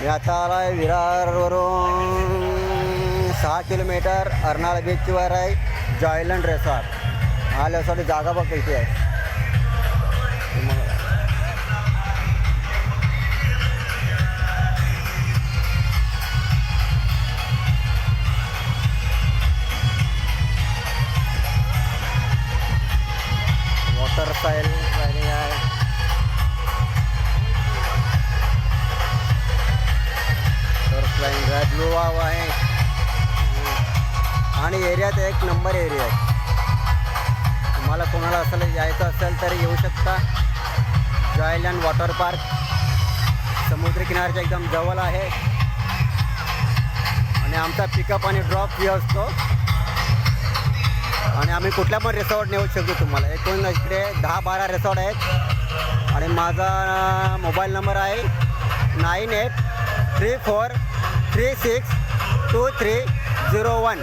मी आता आला आहे विरारवरून 6 किलोमीटर अर्नाळा बीचवर आहे जॉयलंड रेसॉर्ट. आल्यासाठी जागा बघ इथे आहे. वॉटर स्टाईल आहे. ब्लू वाव आहे आणि एरियात एक नंबर एरिया आहे. तुम्हाला कोणाला असं यायचं असेल तर येऊ शकता. जॉयलंड वॉटर पार्क समुद्रकिनाऱ्याच्या एकदम जवळ आहे आणि आमचा पिकअप आणि ड्रॉप फी असतो आणि आम्ही कुठल्या पण रिसॉर्ट नेऊ शकतो. तुम्हाला एकूण इकडे 10-12 रिसॉर्ट आहेत आणि माझा मोबाईल नंबर आहे 9834362301.